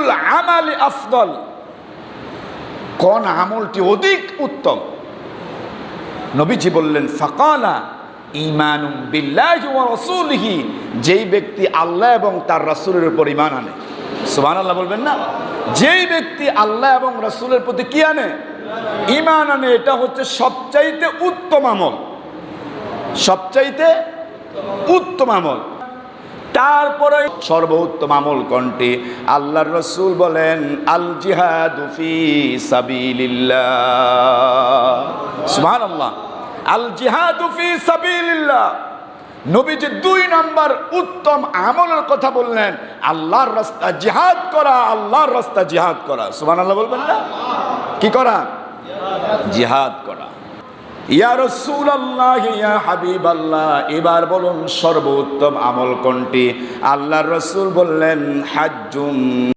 আইয়ুল আমালি আফদল, কোন আমলটি অধিক উত্তম? নবীজি বললেন ফাকালা ঈমানুম বিল্লাহি ওয়া রাসূলিহি, যেই ব্যক্তি আল্লাহ এবং তার রাসূলের উপর ঈমান আনে। সুবহানাল্লাহ বলবেন না? যেই ব্যক্তি আল্লাহ এবং রাসূলের প্রতি কি আনে? ঈমান আনে। এটা হচ্ছে সবচাইতে উত্তম আমল, সবচাইতে উত্তম আমল। তারপরে সর্বোত্তম আমল কোনটি? আল্লাহর রাসূল বলেন আল জিহাদু ফি সাবিলিল্লাহ। সুবহানাল্লাহ, আল জিহাদু ফি সাবিলিল্লাহ। নবীজি 2 নম্বর উত্তম আমলের কথা বললেন, আল্লাহর রাস্তায় জিহাদ করা, আল্লাহর রাস্তায় জিহাদ করা। সুবহানাল্লাহ বলবেন না? কি করা? জিহাদ করা। ইয়া রাসূলুল্লাহ, ইয়া হাবিবাল্লাহ, এবার বলুন সর্বোত্তম আমল কোনটি? আল্লাহর রাসূল বললেন হাজ্জুন